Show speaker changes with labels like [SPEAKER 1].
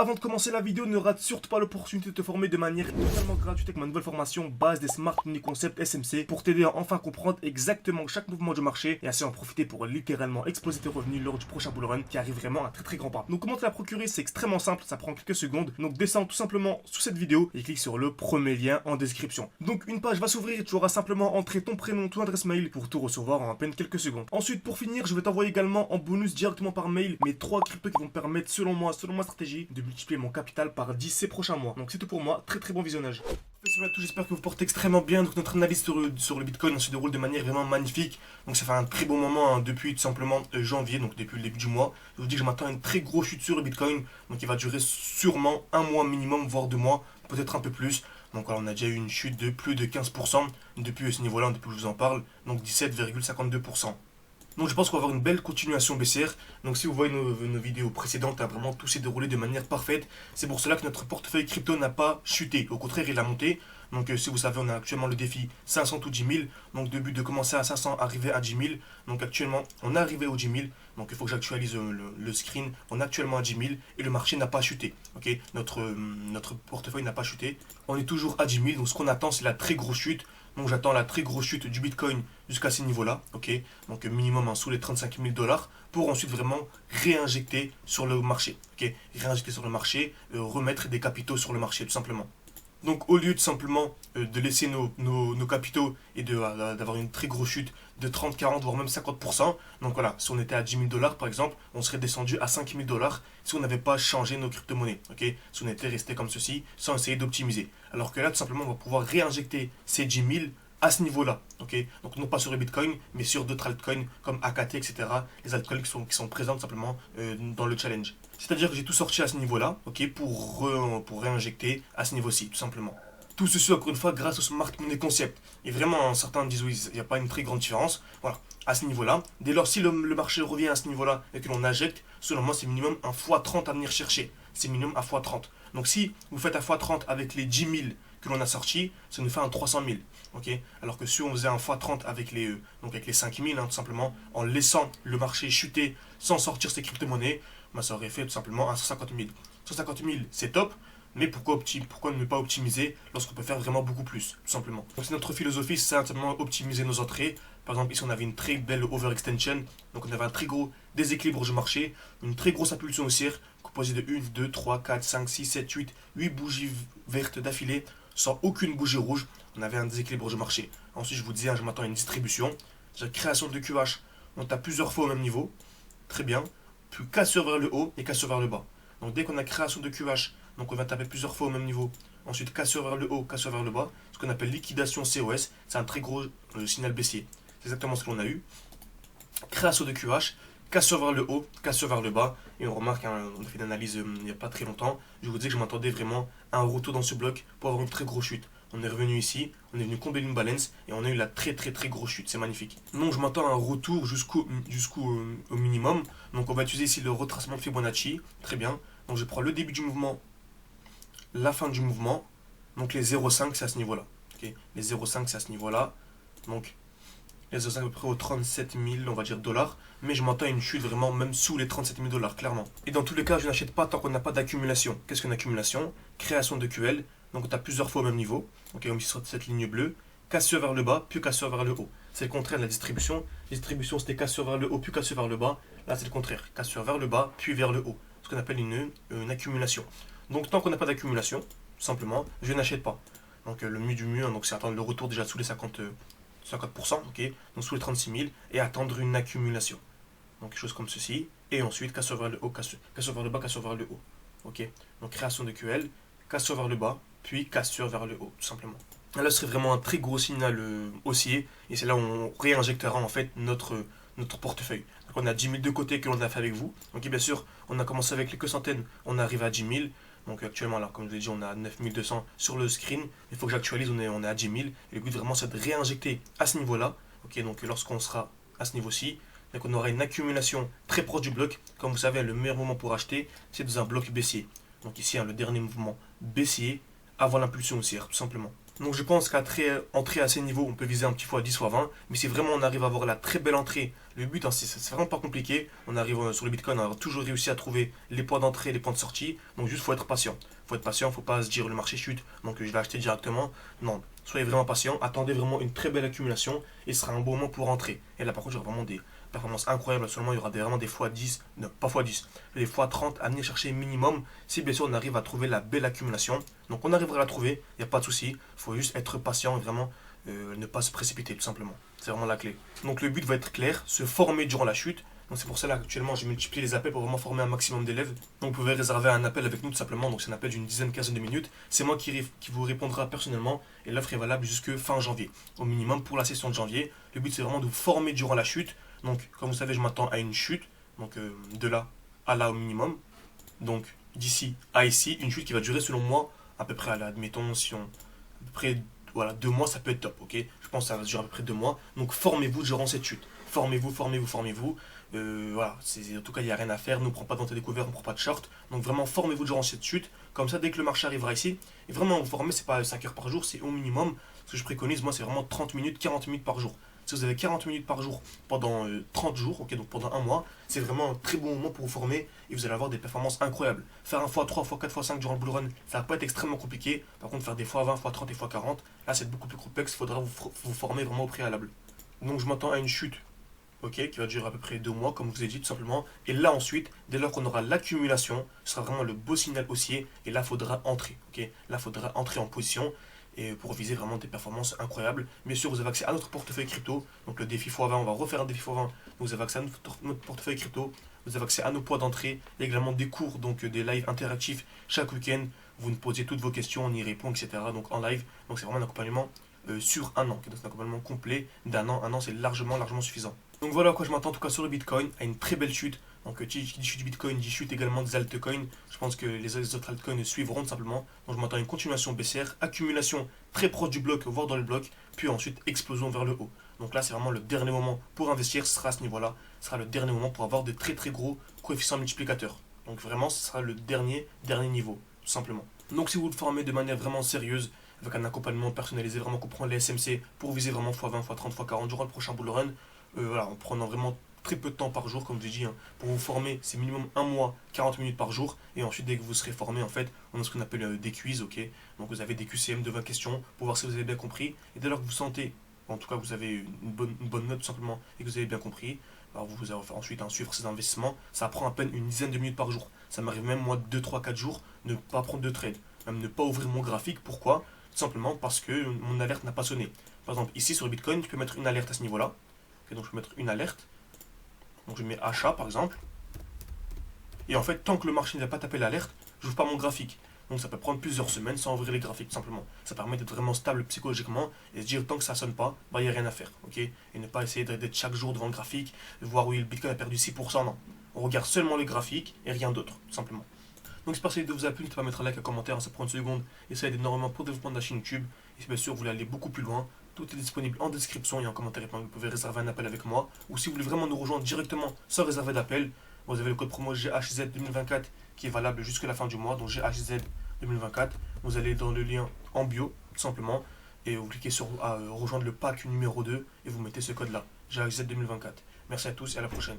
[SPEAKER 1] avant de commencer la vidéo, ne rate surtout pas l'opportunité de te former de manière totalement gratuite avec ma nouvelle formation base des Smart Money Concept SMC pour t'aider à enfin comprendre exactement chaque mouvement du marché et ainsi en profiter pour littéralement exploser tes revenus lors du prochain bull run qui arrive vraiment à très grand pas. Donc comment te la procurer, c'est extrêmement simple, ça prend quelques secondes. Donc descends tout simplement sous cette vidéo et clique sur le premier lien en description. Donc une page va s'ouvrir et tu auras simplement entré ton prénom, ton adresse mail pour tout recevoir en à peine quelques secondes. Ensuite pour finir, je vais t'envoyer également en bonus directement par mail mes 3 cryptos qui vont me permettre selon moi, selon ma stratégie, de multiplier mon capital par 10 ces prochains mois. Donc c'est tout pour moi, très bon visionnage. J'espère que vous portez extrêmement bien. Donc notre analyse sur le Bitcoin se déroule de manière vraiment magnifique. Donc ça fait un très bon moment depuis tout simplement janvier, donc depuis le début du mois. Je vous dis que je m'attends à une très grosse chute sur le Bitcoin. Donc il va durer sûrement un mois minimum, voire 2 mois, peut-être un peu plus. Donc voilà, on a déjà eu une chute de plus de 15% depuis ce niveau-là, depuis que je vous en parle. Donc 17,52%. Donc je pense qu'on va avoir une belle continuation baissière. Donc si vous voyez nos vidéos précédentes, vraiment tout s'est déroulé de manière parfaite. C'est pour cela que notre portefeuille crypto n'a pas chuté. Au contraire, il a monté. Donc si vous savez, on a actuellement le défi 500 ou 10 000. Donc le but de commencer à 500, arriver à 10 000. Donc actuellement, on est arrivé aux 10 000. Donc il faut que j'actualise le screen. On est actuellement à 10 000 et le marché n'a pas chuté. Okay, notre portefeuille n'a pas chuté. On est toujours à 10 000. Donc ce qu'on attend, c'est la très grosse chute. Donc j'attends la très grosse chute du Bitcoin jusqu'à ces niveaux-là, ok. Donc minimum sous les 35 000 $, pour ensuite vraiment réinjecter sur le marché, ok. Réinjecter sur le marché, remettre des capitaux sur le marché, tout simplement. Donc au lieu de simplement de laisser nos capitaux et d'avoir une très grosse chute de 30, 40, voire même 50%, donc voilà, si on était à 10 000 $ par exemple, on serait descendu à 5 000 $ si on n'avait pas changé nos crypto-monnaies, ok. Si on était resté comme ceci, sans essayer d'optimiser. Alors que là, tout simplement, on va pouvoir réinjecter ces 10 000 à ce niveau-là, ok. Donc non pas sur le Bitcoin, mais sur d'autres altcoins comme AKT, etc. Les altcoins qui sont présents tout simplement dans le challenge. C'est-à-dire que j'ai tout sorti à ce niveau-là, ok, pour réinjecter à ce niveau-ci, tout simplement. Tout ceci, encore une fois, grâce au Smart Money Concept. Et vraiment, certains disent oui, il n'y a pas une très grande différence. Voilà, à ce niveau-là. Dès lors, si le marché revient à ce niveau-là et que l'on injecte, selon moi, c'est minimum un x30 à venir chercher. C'est minimum un x30. Donc si vous faites un x30 avec les 10 000 que l'on a sortis, ça nous fait un 300 000. Okay, alors que si on faisait un x30 avec les 5 000, tout simplement, en laissant le marché chuter sans sortir ses crypto-monnaies, bah, ça aurait fait tout simplement un 150 000. 150 000, c'est top, mais pourquoi ne pas optimiser lorsqu'on peut faire vraiment beaucoup plus, tout simplement. Donc c'est notre philosophie, c'est simplement optimiser nos entrées. Par exemple, ici on avait une très belle overextension, donc on avait un très gros déséquilibre du marché, une très grosse impulsion haussière, composée de 1, 2, 3, 4, 5, 6, 7, 8 bougies vertes d'affilée, sans aucune bougie rouge. On avait un déséquilibre du marché. Ensuite, je vous disais, je m'attends à une distribution. La création de QH, on est à plusieurs fois au même niveau. Très bien. Puis cassure vers le haut et cassure vers le bas. Donc dès qu'on a création de QH, donc on va taper plusieurs fois au même niveau. Ensuite, cassure vers le haut, cassure vers le bas. Ce qu'on appelle liquidation COS. C'est un très gros signal baissier. C'est exactement ce que l'on a eu. Création de QH, cassure vers le haut, cassure vers le bas. Et on remarque, on a fait une analyse il n'y a pas très longtemps. Je vous dis que je m'attendais vraiment à un retour dans ce bloc pour avoir une très grosse chute. On est revenu ici, on est venu combler une balance et on a eu la très grosse chute, c'est magnifique. Donc je m'attends à un retour jusqu'au minimum. Donc on va utiliser ici le retracement de Fibonacci, très bien. Donc je prends le début du mouvement, la fin du mouvement, donc les 0,5 c'est à ce niveau-là. Okay, les 0,5 c'est à ce niveau-là. Donc les 0,5 à peu près aux 37 000, on va dire, dollars. Mais je m'attends à une chute vraiment même sous les 37 000 $, clairement. Et dans tous les cas, je n'achète pas tant qu'on n'a pas d'accumulation. Qu'est-ce qu'une accumulation? Création de QL. Donc on a plusieurs fois au même niveau. Ok, on met sur cette ligne bleue. Cassure vers le bas, puis cassure vers le haut. C'est le contraire de la distribution. La distribution, c'était cassure vers le haut, puis cassure vers le bas. Là, c'est le contraire. Cassure vers le bas, puis vers le haut. Ce qu'on appelle une accumulation. Donc tant qu'on n'a pas d'accumulation, simplement, je n'achète pas. Donc le mieux du mieux, donc c'est attendre le retour déjà sous les 50%, ok, donc sous les 36 000, et attendre une accumulation. Donc quelque chose comme ceci. Et ensuite, cassure vers le haut, cassure vers le bas, cassure vers le haut. Ok, donc création de QL, cassure vers le bas, puis cassure vers le haut, tout simplement. Là, ce serait vraiment un très gros signal haussier, et c'est là où on réinjectera en fait notre portefeuille. Donc on a 10 000 de côté que l'on a fait avec vous. Donc bien sûr, on a commencé avec quelques centaines, on arrive à 10 000. Donc actuellement, là, comme je l'ai dit, on a 9 200 sur le screen. Il faut que j'actualise, on est à 10 000. Et le but vraiment, c'est de réinjecter à ce niveau-là. Ok, donc lorsqu'on sera à ce niveau-ci, donc on aura une accumulation très proche du bloc. Comme vous savez, le meilleur moment pour acheter, c'est dans un bloc baissier. Donc ici, le dernier mouvement baissier avant l'impulsion haussière, tout simplement. Donc je pense qu'à entrée à ces niveaux, on peut viser un petit x10 x20. Mais si vraiment on arrive à avoir la très belle entrée, le but, hein, c'est vraiment pas compliqué. On arrive sur le Bitcoin, on a toujours réussi à trouver les points d'entrée et les points de sortie. Donc juste faut être patient. Faut être patient, faut pas se dire le marché chute, donc je vais acheter directement. Non, soyez vraiment patient, attendez vraiment une très belle accumulation et ce sera un bon moment pour rentrer. Et là par contre, il y aura vraiment des performances incroyables. Seulement, il y aura vraiment des x10, non pas x10, des x30 à venir chercher minimum si bien sûr on arrive à trouver la belle accumulation. Donc on arrivera à la trouver, il n'y a pas de souci. Il faut juste être patient et vraiment ne pas se précipiter tout simplement. C'est vraiment la clé. Donc le but va être clair, se former durant la chute. Donc c'est pour cela qu'actuellement j'ai multiplié les appels pour vraiment former un maximum d'élèves. Donc vous pouvez réserver un appel avec nous tout simplement. Donc c'est un appel d'une dizaine, quinzaine de minutes. C'est moi qui vous répondra personnellement. Et l'offre est valable jusque fin janvier. Au minimum pour la session de janvier. Le but c'est vraiment de vous former durant la chute. Donc comme vous savez je m'attends à une chute. Donc de là à là au minimum. Donc d'ici à ici. Une chute qui va durer selon moi à peu près, admettons si on... À peu près voilà, 2 mois ça peut être top, ok. Je pense que ça va durer à peu près 2 mois. Donc formez-vous durant cette chute. Formez-vous, formez-vous, formez-vous. Voilà, en tout cas, il n'y a rien à faire. Ne prend pas dans tes découvertes, ne prend pas de short. Donc vraiment, formez-vous durant cette chute. Comme ça, dès que le marché arrivera ici, et vraiment, vous formez, c'est pas 5 heures par jour, c'est au minimum. Ce que je préconise, moi, c'est vraiment 30 minutes, 40 minutes par jour. Si vous avez 40 minutes par jour pendant 30 jours, ok, donc pendant un mois, c'est vraiment un très bon moment pour vous former et vous allez avoir des performances incroyables. Faire un x3, x4, x5 durant le bull run, ça va pas être extrêmement compliqué. Par contre, faire des x20, x30 et x40, là, c'est beaucoup plus complexe. Il faudra vous former vraiment au préalable. Donc, je m'attends à une chute, ok, qui va durer à peu près 2 mois, comme je vous ai dit, tout simplement. Et là, ensuite, dès lors qu'on aura l'accumulation, ce sera vraiment le beau signal haussier. Et là, il faudra entrer, ok. Là, il faudra entrer en position et pour viser vraiment des performances incroyables. Bien sûr, vous avez accès à notre portefeuille crypto. Donc, le défi x20, on va refaire un défi x20. Donc, vous avez accès à notre portefeuille crypto. Vous avez accès à nos poids d'entrée. Il y a également des cours, donc des lives interactifs chaque week-end. Vous nous posez toutes vos questions, on y répond, etc. Donc, en live. Donc, c'est vraiment un accompagnement sur un an. Donc, c'est un accompagnement complet d'un an. Un an, c'est largement suffisant. Donc voilà à quoi je m'attends en tout cas sur le Bitcoin, à une très belle chute. Donc qui dit chute du Bitcoin, dit chute également des altcoins. Je pense que les autres altcoins suivront tout simplement. Donc je m'attends à une continuation baissière, accumulation très proche du bloc, voire dans le bloc, puis ensuite explosion vers le haut. Donc là c'est vraiment le dernier moment pour investir, ce sera à ce niveau-là. Ce sera le dernier moment pour avoir de très très gros coefficients multiplicateurs. Donc vraiment ce sera le dernier niveau, tout simplement. Donc si vous le formez de manière vraiment sérieuse, avec un accompagnement personnalisé, vraiment comprendre les SMC pour viser vraiment x20, x30, x40 durant le prochain bull run, voilà, en prenant vraiment très peu de temps par jour, comme je dis, hein, pour vous former, c'est minimum un mois, 40 minutes par jour, et ensuite dès que vous serez formé, en fait, on a ce qu'on appelle des quiz, ok. Donc vous avez des QCM de 20 questions pour voir si vous avez bien compris, et dès lors que vous sentez, en tout cas vous avez une bonne note tout simplement, et que vous avez bien compris, alors vous allez ensuite suivre ces investissements. Ça prend à peine une dizaine de minutes par jour. Ça m'arrive même moi 2, 3, 4 jours ne pas prendre de trade, même ne pas ouvrir mon graphique. Pourquoi? Tout simplement parce que mon alerte n'a pas sonné. Par exemple ici sur le Bitcoin, tu peux mettre une alerte à ce niveau-là. Et donc je peux mettre une alerte. Donc je mets achat par exemple. Et en fait, tant que le marché n'a pas tapé l'alerte, je n'ouvre pas mon graphique. Donc ça peut prendre plusieurs semaines sans ouvrir les graphiques, tout simplement. Ça permet d'être vraiment stable psychologiquement et se dire tant que ça ne sonne pas, bah il n'y a rien à faire. Ok. Et ne pas essayer d'être chaque jour devant le graphique, de voir oui, le Bitcoin a perdu 6%, non. On regarde seulement le graphique et rien d'autre, tout simplement. Donc j'espère que cette vidéo vous a plu, n'hésitez pas à mettre un like, un commentaire, ça prend une seconde et ça aide énormément pour le développement de la chaîne YouTube. Et si bien sûr vous voulez aller beaucoup plus loin, tout est disponible en description et en commentaire épinglé. Vous pouvez réserver un appel avec moi. Ou si vous voulez vraiment nous rejoindre directement sans réserver d'appel, vous avez le code promo GHZ 2024 qui est valable jusqu'à la fin du mois. Donc GHZ 2024. Vous allez dans le lien en bio, tout simplement. Et vous cliquez sur rejoindre le pack numéro 2 et vous mettez ce code là. GHZ 2024. Merci à tous et à la prochaine.